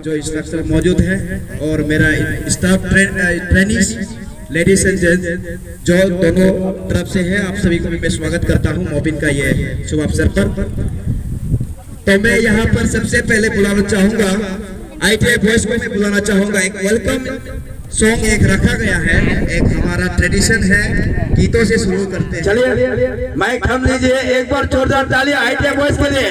जो इंस्ट्रक्टर मौजूद है और मेरा staff training ladies and gents जो दोनों तरफ से है, आप सभी को मैं स्वागत करता हूं मोबिन का ये शुभ अवसर पर। तो मैं यहाँ पर सबसे पहले बुलाना चाहूंगा ITI बॉयज को, मैं बुलाना चाहूंगा। एक वेलकम सॉन्ग एक रखा गया है, एक हमारा ट्रेडिशन है, गीतों से शुरू करते हैं। चलिए माइक थम लीजिए, एक बार जोरदार ताली ITI बॉयज के लिए।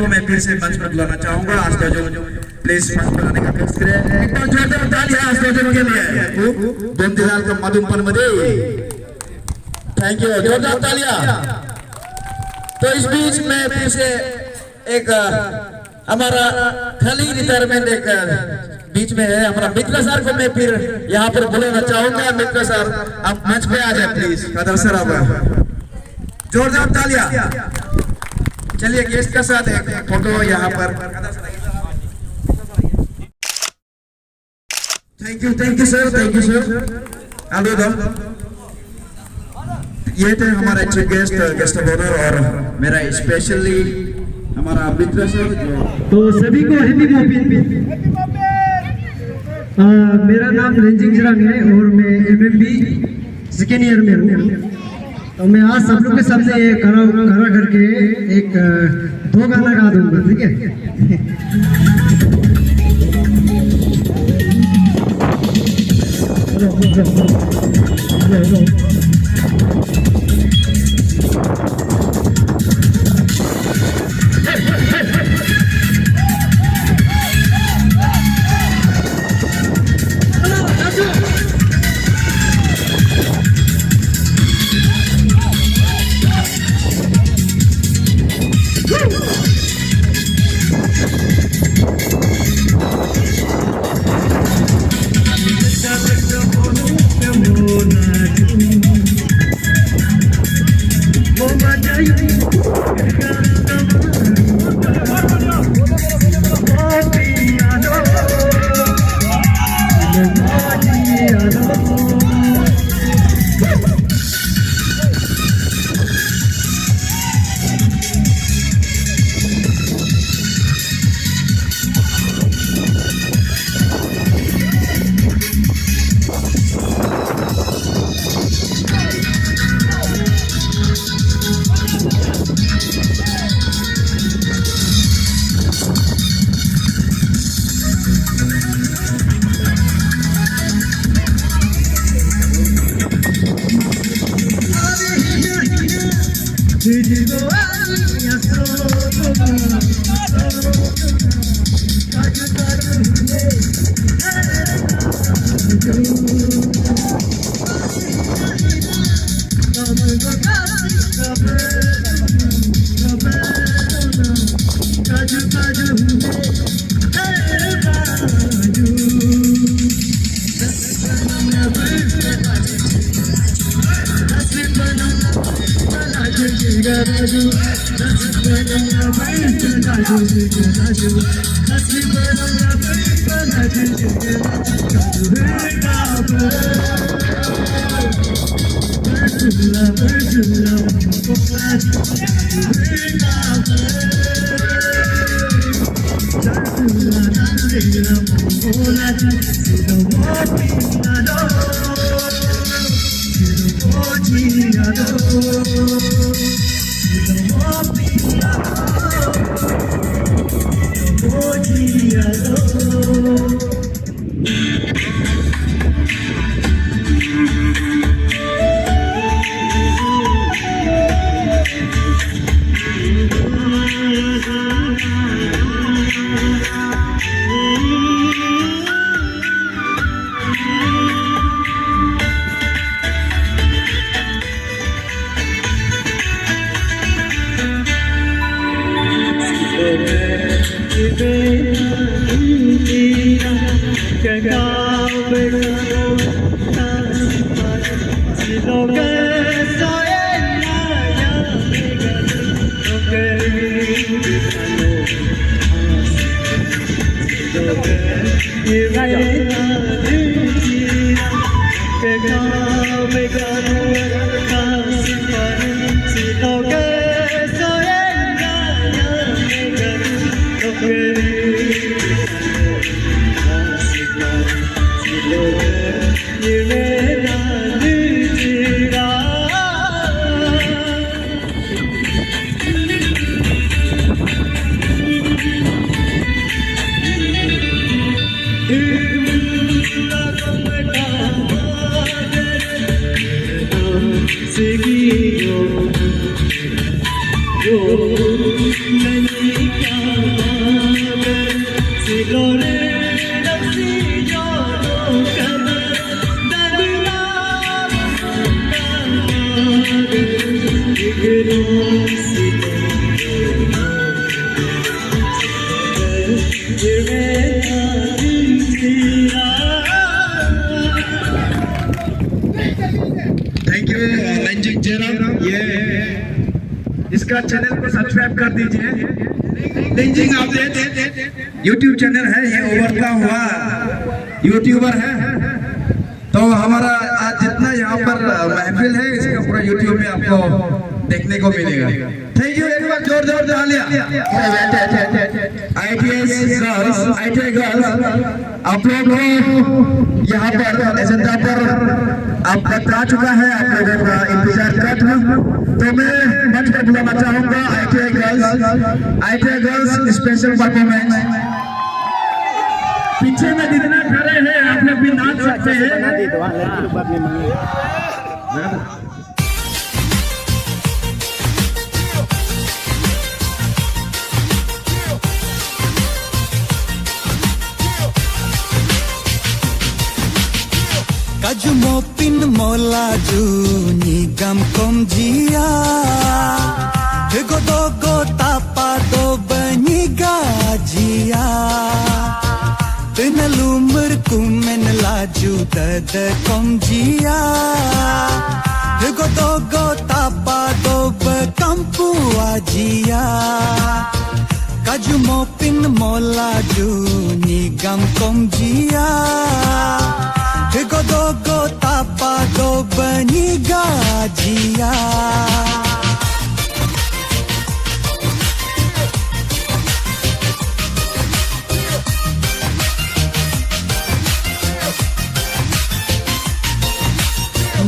मैं फिर से मंच पर बुलाना चाहूंगा। आस्था जो प्लीज मंच पर आने का प्रयास करें। एक बार जोरदार ताली है आस्था जो के लिए। बंदीलाल का मधुमपन मदे, थैंक यू, जोरदार तालियां। तो इस बीच में फिर से एक हमारा खाली रिटायरमेंट एक बीच में है, हमारा मित्र सर को मैं फिर यहाँ पर बुलाना चाहूंगा। मित्र सर आप मंच पे आ जाए प्लीज। कदर सर आप जोरदार तालियां। चलिए गेस्ट के साथ एक फोटो यहाँ पर। Thank you sir, thank you sir. Hello ये थे हमारे चीफ गेस्ट ऑनर और मेरा स्पेशली हमारा मित्र सर जो। तो सभी को हैप्पी मोबिन। मेरा नाम रंजिंग जरांग है और मैं MMB सेकेंड ईयर में हूँ। तो मैं आज सब लोग के सामने खड़ा करके एक 2 गाना गा दूंगा, ठीक है। Thank you Ranjit Jairam. ये इसका चैनल को सब्सक्राइब कर दीजिए। लिंजिंग अपडेट यूट्यूब चैनल है, ये उभरता हुआ यूट्यूबर है। तो हमारा आज जितना यहाँ पर महफिल है इसका पूरा यूट्यूब में आपको देखने को मिलेगा। थैंक यू, एक बार जोरदार तालियां। ITS गर्ल्स आप लोग यहाँ पर एजेंडा पर आप बता चुका है, आप लोगों का इंतजार कर था। तो मैं मंच पर बुलाना चाहूंगा ITI गर्ल्स स्पेशल परफॉर्मेंस। पीछे में जितना खड़े हैं आप लोग भी नाच सकते हैं। Kaju mopin molaju nyigam komjia Hego dogo tapa do banyiga jia Tenalumur kumen laju dada komjia Hego dogo tapa do bekampu ajia Kaju mopin molaju nyigam komjia Hego dogo tapa do banyiga jia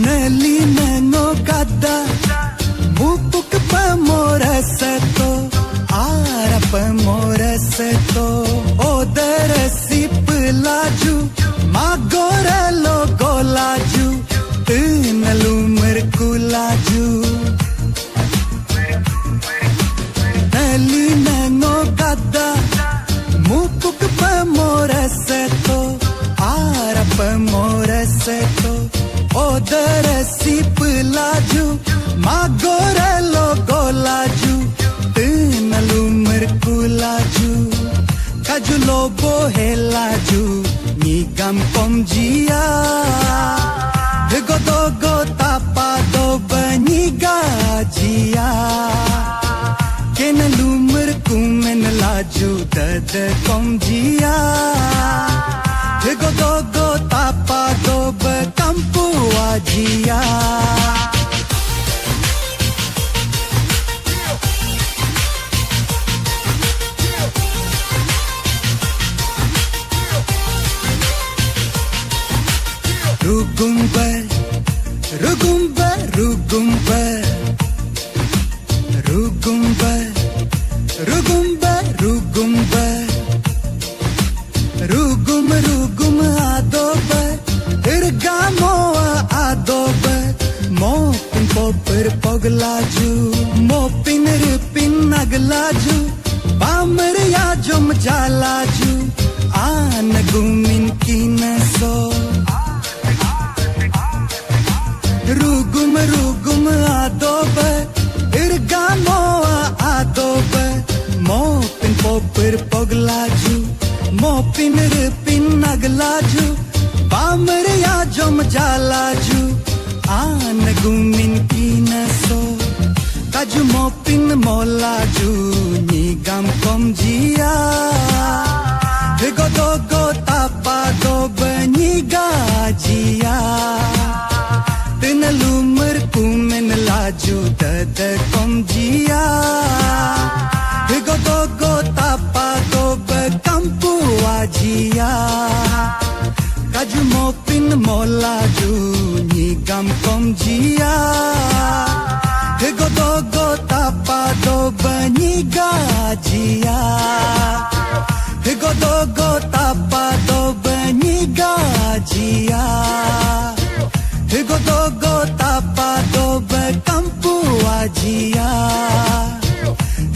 Neli nengo kada mupuk pamorasato ara pamorasato odar sip laju magorelo golaju tenalumar kulaju Neli nengo kada mupuk pamorasato ara pamorasato odar sip laju magorelo golaju tenalumar kulaju kaju lobo helaju nyigam komjia Hego dogo tapa do banyiga jia kenalumar kumen laju dada komjia Hego dogo tapa do bekampu ajia Rugumbar, rugumbar, rugumbar Rugumbar, rugumbar, rugumbar Rugum, rugum adobar Irgamo adobar Mopin popper poglaju Mopin ripin naglaju Bamar ya jom jalaju Anagumin kinaso Rugum, rugum adobe Irgamo adobe Mopin popper poglaju Mopin ripin naglaju Pamer ya jom jalaju An gumin kinaso Kaju mopin molaju Nyigam kom jia Higo dogo tapa do benyiga jia Tinalumar kumen laju Dada kom jia Higo dogo tapa do bekampu wajia Kaju mopin molaju Nyigam kom jia Higo dogo tapa do benyiga jia Higo dogo tapa do benyiga jia Higo dogo tapa do bekampu wajia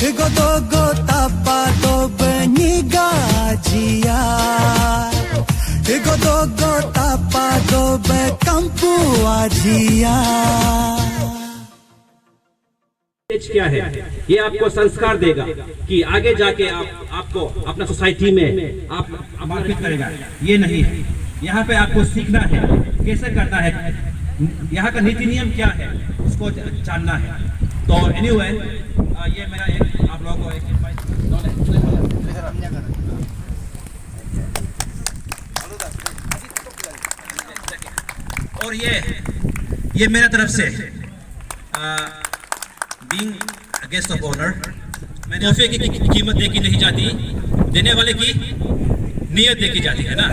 Higo dogo tapa do benyiga jia Higo dogo tapa do bekampu wajia क्या है ये आपको संस्कार देगा कि आगे जाके आपको अपना सोसाइटी में आप मारपीट करेगा, ये नहीं है। यहाँ पे आपको सीखना है कैसे करना है, यहाँ का नीति नियम क्या है उसको जानना है। तो एनीवे ये मेरा एक आप लोगों को एक और ये मेरा तरफ से बीइंग गेस्ट ऑफ ऑनर, तोहफे की कीमत देखी नहीं जाती, देने वाले की नियत देखी जाती है ना।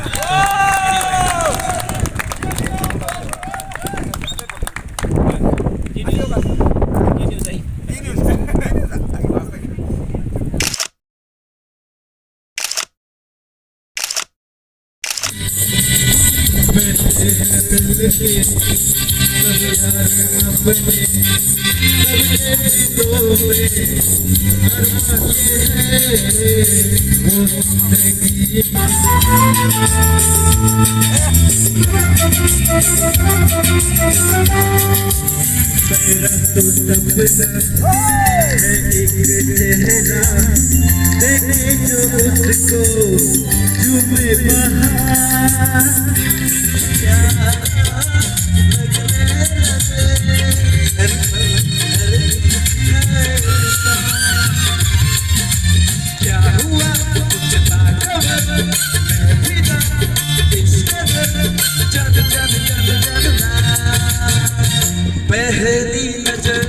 पहली नजर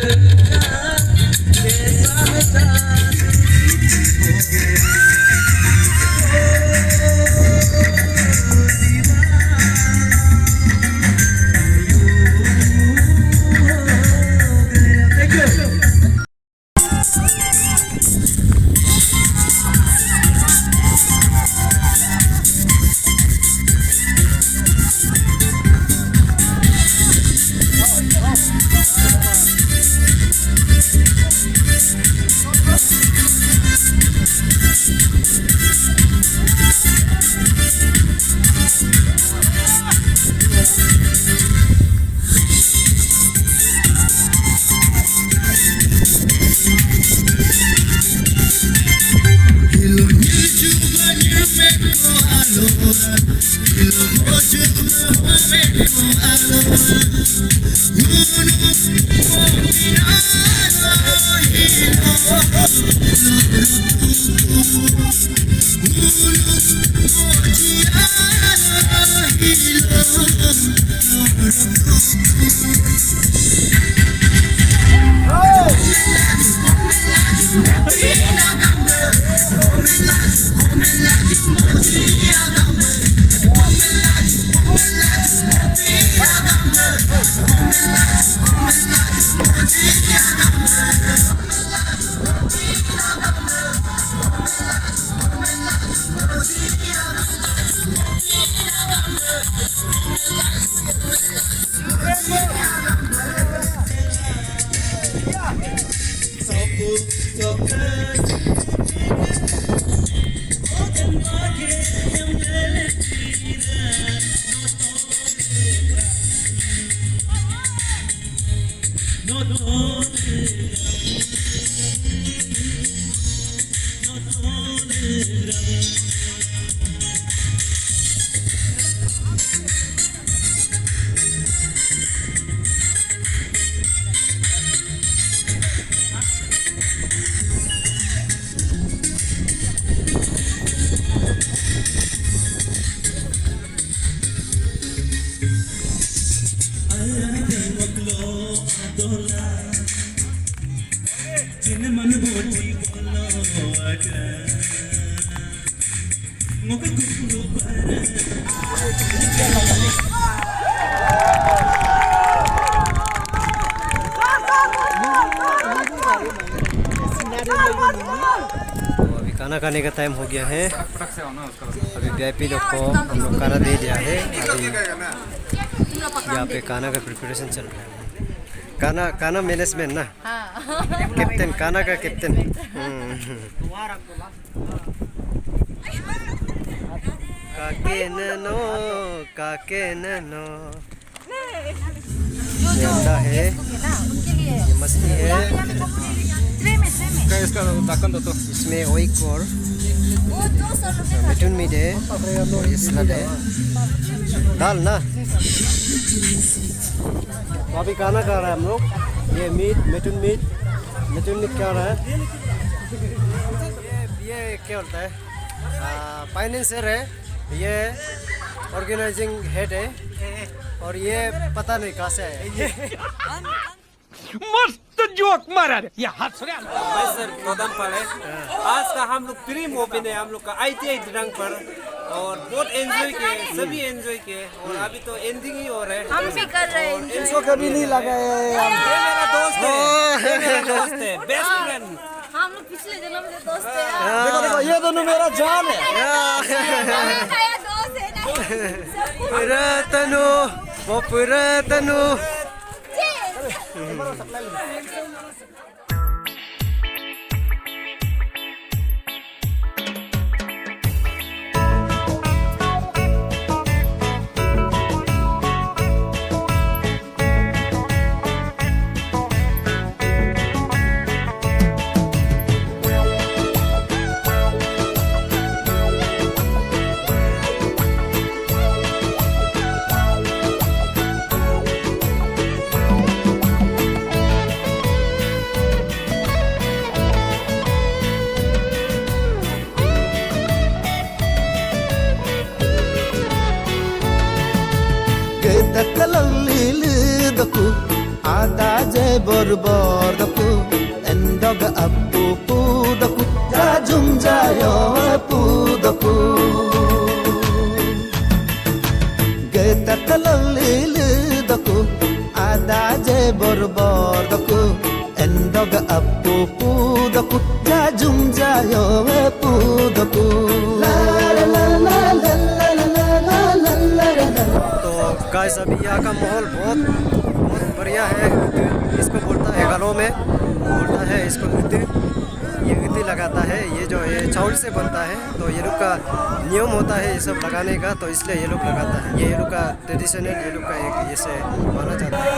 तो अभी खाना खाने का टाइम हो गया है। अभी वीआईपी लोग को हम लोग खाना दे दिया है। अभी यहाँ पे खाना का प्रिपरेशन चल रहा है। खाना मैनेजमेंट ना, कैप्टन, खाना का कैप्टन। काके ननो ये अंडा है, ये मछली है, इसमें ओइक और मिठुन मीट है, और ये सलाद है, दाल ना। तो अभी खाना खा रहा है हम लोग। ये मिठुन मीट खा रहा है। ये क्या होता है, फाइनेंसर है, ये ऑर्गेनाइजिंग हेड है, और ये पता नहीं कहाँ से है। मस्त जोक मारा रे, ये हाथ सुना। भाई सर गोदाम पर है। आज का हम लोग प्री ओपन है हम लोग का ITI दिनांक पर, और बहुत एंजॉय किए, सभी एंजॉय किए, और अभी तो एंडिंग ही हो रहा है। हम भी कर रहे हैं। इनको कभी नहीं लगा है। ये मेरा दोस्त है, ये मेरा दोस्त है, बेस्ट फ्रेंड। हम लोग पिछले जन्म से दोस्त थे। देखो देखो ये दोनों मेरा जान है। दोस्त है ना। पुरातनो वो पुरातनो। Kalaliludaku ada je borbordaku endog appu pudaku jajum jayo pudaku geta kalaliludaku ada je borbordaku endog appu pudaku jajum jayo pudaku la la la la la la la la। Guys अभी यहाँ का माहौल बहुत बढ़िया है। इसको बोलता है, घरों में बोलता है इसको ईद। ये ईद लगाता है, ये जो ये चावल से बनता है, तो ये लोग का नियम होता है ये सब लगाने का, तो इसलिए ये लोग लगाता है। ये लोग का ट्रेडिशनल, ये लोग का एक जैसे माना जाता है।